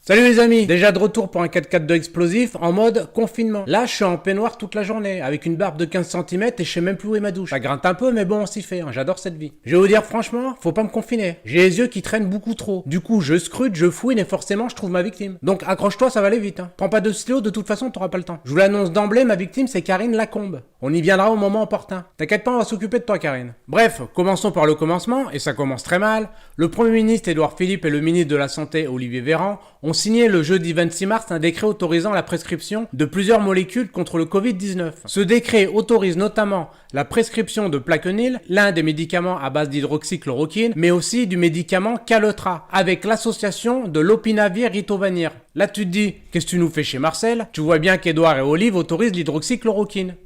Salut les amis, déjà de retour pour un 4x4 explosif en mode confinement. Là, je suis en peignoir toute la journée, avec une barbe de 15 cm et je sais même plus où est ma douche. Ça grince un peu, mais bon, on s'y fait, hein. J'adore cette vie. Je vais vous dire franchement, faut pas me confiner. J'ai les yeux qui traînent beaucoup trop. Du coup, je scrute, je fouine et forcément, je trouve ma victime. Donc accroche-toi, ça va aller vite, hein. Prends pas de stylo, de toute façon, t'auras pas le temps. Je vous l'annonce d'emblée, ma victime, c'est Karine Lacombe. On y viendra au moment opportun. T'inquiète pas, on va s'occuper de toi, Karine. Bref, commençons par le commencement, et ça commence très mal. Le Premier ministre Édouard Philippe et le ministre de la Santé Olivier Véran ont signé le jeudi 26 mars un décret autorisant la prescription de plusieurs molécules contre le Covid-19. Ce décret autorise notamment la prescription de Plaquenil, l'un des médicaments à base d'hydroxychloroquine, mais aussi du médicament Caletra, avec l'association de l'opinavir-ritonavir. Là tu te dis, qu'est-ce que tu nous fais chez Marcel? Tu vois bien qu'Edouard et Olive autorisent l'hydroxychloroquine.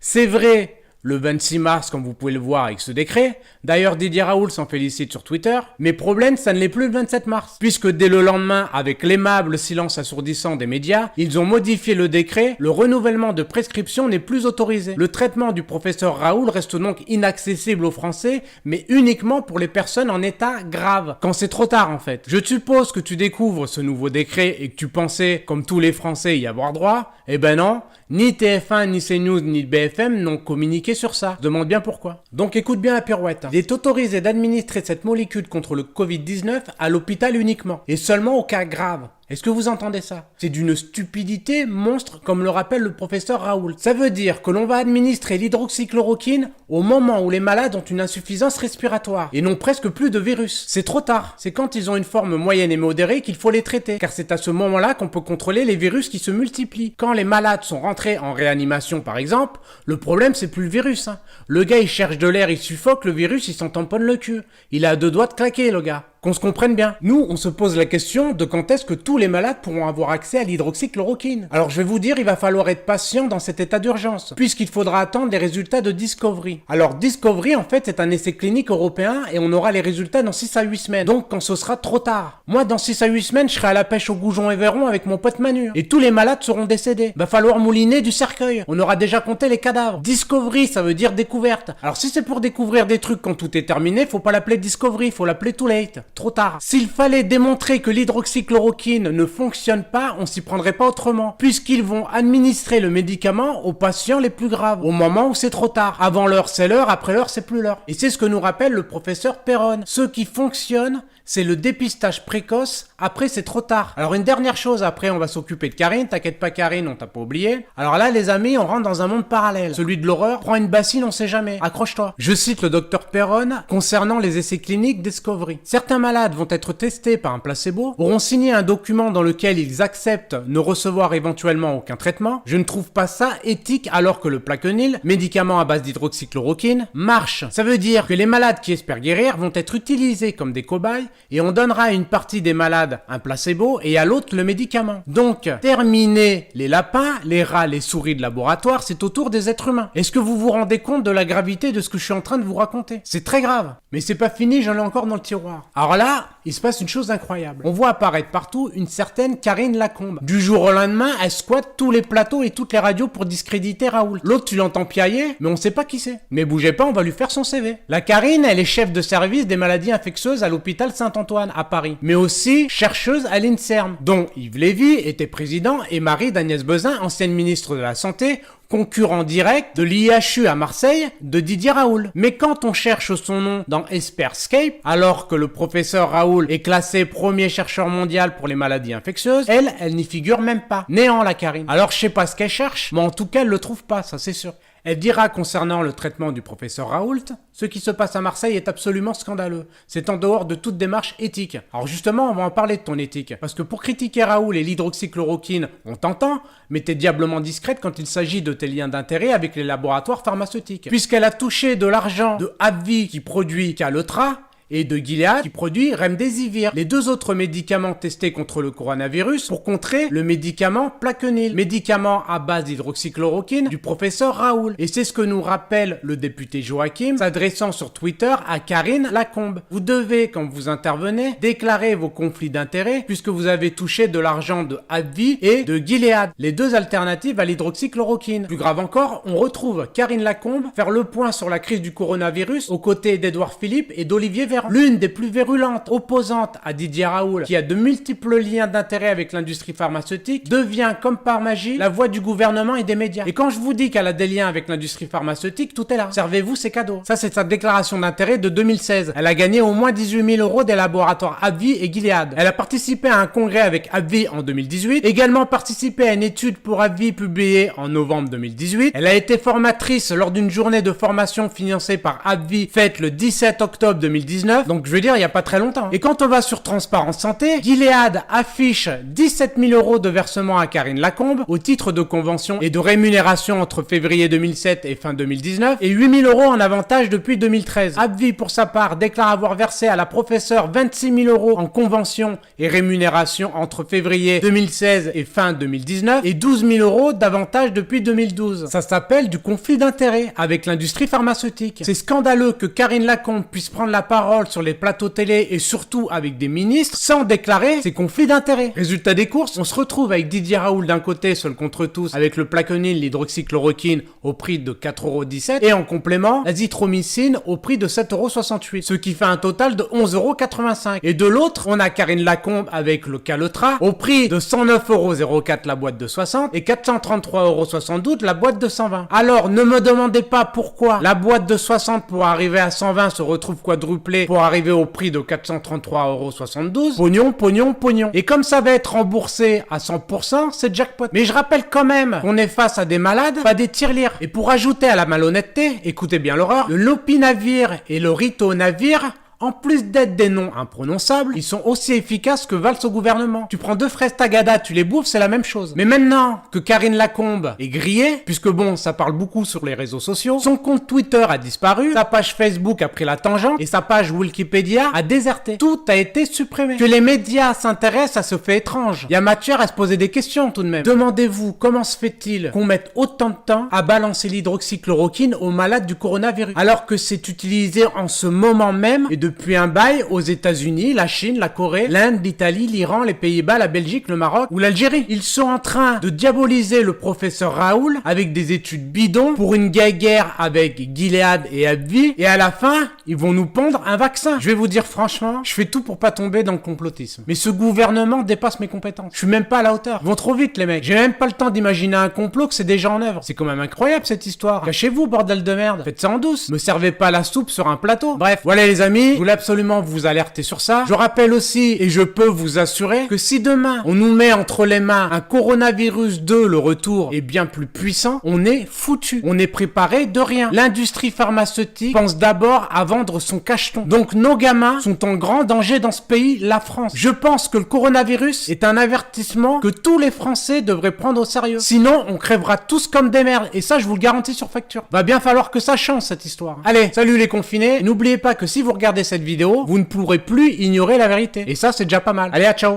C'est vrai, le 26 mars, comme vous pouvez le voir avec ce décret. D'ailleurs, Didier Raoult s'en félicite sur Twitter. Mais problème, ça ne l'est plus le 27 mars. Puisque dès le lendemain, avec l'aimable silence assourdissant des médias, ils ont modifié le décret. Le renouvellement de prescription n'est plus autorisé. Le traitement du professeur Raoult reste donc inaccessible aux Français, mais uniquement pour les personnes en état grave. Quand c'est trop tard, en fait. Je suppose que tu découvres ce nouveau décret et que tu pensais, comme tous les Français, y avoir droit. Eh ben non. Ni TF1, ni CNews, ni BFM n'ont communiqué sur ça. Je demande bien pourquoi. Donc écoute bien la pirouette. Il est autorisé d'administrer cette molécule contre le Covid-19 à l'hôpital uniquement. Et seulement au cas grave. Est-ce que vous entendez ça? C'est d'une stupidité monstre, comme le rappelle le professeur Raoult. Ça veut dire que l'on va administrer l'hydroxychloroquine au moment où les malades ont une insuffisance respiratoire et n'ont presque plus de virus. C'est trop tard. C'est quand ils ont une forme moyenne et modérée qu'il faut les traiter, car c'est à ce moment-là qu'on peut contrôler les virus qui se multiplient. Quand les malades sont rentrés en réanimation par exemple, le problème c'est plus le virus, hein. Le gars il cherche de l'air, il suffoque, le virus il s'en tamponne le cul. Il a 2 doigts de claquer le gars. Qu'on se comprenne bien. Nous, on se pose la question de quand est-ce que tous les malades pourront avoir accès à l'hydroxychloroquine. Alors je vais vous dire, il va falloir être patient dans cet état d'urgence, puisqu'il faudra attendre les résultats de Discovery. Alors Discovery, en fait, c'est un essai clinique européen et on aura les résultats dans 6 à 8 semaines. Donc quand ce sera trop tard. Moi, dans 6 à 8 semaines, je serai à la pêche au goujon Éveyron avec mon pote Manu. Et tous les malades seront décédés. Va falloir mouliner du cercueil. On aura déjà compté les cadavres. Discovery, ça veut dire découverte. Alors si c'est pour découvrir des trucs quand tout est terminé, faut pas l'appeler Discovery, faut l'appeler Too Late. Trop tard. S'il fallait démontrer que l'hydroxychloroquine ne fonctionne pas, on s'y prendrait pas autrement, puisqu'ils vont administrer le médicament aux patients les plus graves, au moment où c'est trop tard. Avant l'heure, c'est l'heure, après l'heure, c'est plus l'heure. Et c'est ce que nous rappelle le professeur Perron. Ce qui fonctionne, c'est le dépistage précoce, après c'est trop tard. Alors une dernière chose, après on va s'occuper de Karine, t'inquiète pas Karine, on t'a pas oublié. Alors là les amis, on rentre dans un monde parallèle, celui de l'horreur, prends une bassine, on sait jamais, accroche-toi. Je cite le docteur Perron concernant les essais cliniques Discovery. Certains malades vont être testés par un placebo, auront signé un document dans lequel ils acceptent ne recevoir éventuellement aucun traitement. Je ne trouve pas ça éthique alors que le Plaquenil, médicament à base d'hydroxychloroquine, marche. Ça veut dire que les malades qui espèrent guérir vont être utilisés comme des cobayes et on donnera à une partie des malades un placebo et à l'autre le médicament. Donc, terminer les lapins, les rats, les souris de laboratoire, c'est au tour des êtres humains. Est-ce que vous vous rendez compte de la gravité de ce que je suis en train de vous raconter? C'est très grave. Mais c'est pas fini, j'en ai encore dans le tiroir. Alors là, il se passe une chose incroyable. On voit apparaître partout une certaine Karine Lacombe. Du jour au lendemain, elle squatte tous les plateaux et toutes les radios pour discréditer Raoult. L'autre, tu l'entends piailler, mais on sait pas qui c'est. Mais bougez pas, on va lui faire son CV. La Karine, elle est chef de service des maladies infectieuses à l'hôpital Saint-Antoine à Paris, mais aussi chercheuse à l'INSERM, dont Yves Lévy était président et mari d'Agnès Buzyn, ancienne ministre de la Santé, concurrent direct de l'IHU à Marseille de Didier Raoult. Mais quand on cherche son nom dans Esperscape, alors que le professeur Raoult est classé premier chercheur mondial pour les maladies infectieuses, elle n'y figure même pas. Néant la Karine. Alors je sais pas ce qu'elle cherche, mais en tout cas elle le trouve pas, ça c'est sûr. Elle dira concernant le traitement du professeur Raoult, ce qui se passe à Marseille est absolument scandaleux. C'est en dehors de toute démarche éthique. Alors justement, on va en parler de ton éthique. Parce que pour critiquer Raoult et l'hydroxychloroquine, on t'entend, mais t'es diablement discrète quand il s'agit de tes liens d'intérêt avec les laboratoires pharmaceutiques. Puisqu'elle a touché de l'argent de AbbVie qui produit Caletra, et de Gilead qui produit Remdesivir, les 2 autres médicaments testés contre le coronavirus pour contrer le médicament Plaquenil, médicament à base d'hydroxychloroquine du professeur Raoult. Et c'est ce que nous rappelle le député Joachim, s'adressant sur Twitter à Karine Lacombe. Vous devez, quand vous intervenez, déclarer vos conflits d'intérêts puisque vous avez touché de l'argent de AbbVie et de Gilead, les 2 alternatives à l'hydroxychloroquine. Plus grave encore, on retrouve Karine Lacombe faire le point sur la crise du coronavirus aux côtés d'Édouard Philippe et d'Olivier Véran. d'ailleurs l'une des plus virulentes opposantes à Didier Raoult, qui a de multiples liens d'intérêt avec l'industrie pharmaceutique, devient comme par magie la voix du gouvernement et des médias. Et quand je vous dis qu'elle a des liens avec l'industrie pharmaceutique, tout est là. Servez-vous, c'est cadeau. Ça, c'est sa déclaration d'intérêt de 2016. Elle a gagné au moins 18 000 € des laboratoires AbbVie et Gilead. Elle a participé à un congrès avec AbbVie en 2018, également participé à une étude pour AbbVie publiée en novembre 2018. Elle a été formatrice lors d'une journée de formation financée par AbbVie faite le 17 octobre 2019, donc je veux dire il n'y a pas très longtemps. Et quand on va sur Transparence Santé, Gilead affiche 17 000 € de versement à Karine Lacombe au titre de convention et de rémunération entre février 2007 et fin 2019 et 8 000 € en avantage depuis 2013. AbbVie pour sa part déclare avoir versé à la professeure 26 000 € en convention et rémunération entre février 2016 et fin 2019 et 12 000 € d'avantage depuis 2012. Ça s'appelle du conflit d'intérêts avec l'industrie pharmaceutique. C'est scandaleux que Karine Lacombe puisse prendre la parole sur les plateaux télé et surtout avec des ministres sans déclarer ses conflits d'intérêts. Résultat des courses, on se retrouve avec Didier Raoult d'un côté, seul contre tous, avec le Plaquenil, l'hydroxychloroquine au prix de 4,17 € et en complément, l'azithromycine au prix de 7,68 €, ce qui fait un total de 11,85 €. Et de l'autre, on a Karine Lacombe avec le Calotra au prix de 109,04 € la boîte de 60 et 433,72 € la boîte de 120. Alors, ne me demandez pas pourquoi la boîte de 60 pour arriver à 120 se retrouve quadruplée pour arriver au prix de 433,72 €. Pognon, pognon, pognon. Et comme ça va être remboursé à 100%, c'est jackpot. Mais je rappelle quand même qu'on est face à des malades, pas des tirelires. Et pour ajouter à la malhonnêteté, écoutez bien l'horreur, le lopinavir et le ritonavir, en plus d'être des noms imprononçables, ils sont aussi efficaces que valent au gouvernement. Tu prends 2 fraises Tagada, tu les bouffes, c'est la même chose. Mais maintenant que Karine Lacombe est grillée, puisque bon, ça parle beaucoup sur les réseaux sociaux, son compte Twitter a disparu, sa page Facebook a pris la tangente et sa page Wikipédia a déserté. Tout a été supprimé. Que les médias s'intéressent à ce fait étrange. Il y a matière à se poser des questions tout de même. Demandez-vous comment se fait-il qu'on mette autant de temps à balancer l'hydroxychloroquine aux malades du coronavirus, alors que c'est utilisé en ce moment même et depuis un bail aux États-Unis, la Chine, la Corée, l'Inde, l'Italie, l'Iran, les Pays-Bas, la Belgique, le Maroc ou l'Algérie. Ils sont en train de diaboliser le professeur Raoult avec des études bidons pour une guerre avec Gilead et AbbVie et à la fin, ils vont nous pondre un vaccin. Je vais vous dire franchement, je fais tout pour pas tomber dans le complotisme. Mais ce gouvernement dépasse mes compétences. Je suis même pas à la hauteur. Ils vont trop vite les mecs. J'ai même pas le temps d'imaginer un complot que c'est déjà en œuvre. C'est quand même incroyable cette histoire. Cachez-vous bordel de merde. Faites ça en douce. Me servez pas la soupe sur un plateau. Bref, voilà les amis, je voulais absolument vous alerter sur ça. Je rappelle aussi, et je peux vous assurer, que si demain on nous met entre les mains un coronavirus 2, le retour est bien plus puissant, on est foutu. On est préparé de rien. L'industrie pharmaceutique pense d'abord à vendre son cacheton. Donc nos gamins sont en grand danger dans ce pays, la France. Je pense que le coronavirus est un avertissement que tous les Français devraient prendre au sérieux. Sinon, on crèvera tous comme des merdes. Et ça, je vous le garantis sur facture. Va bien falloir que ça change cette histoire. Allez, salut les confinés. N'oubliez pas que si vous regardez cette vidéo, vous ne pourrez plus ignorer la vérité. Et ça, c'est déjà pas mal. Allez, à ciao.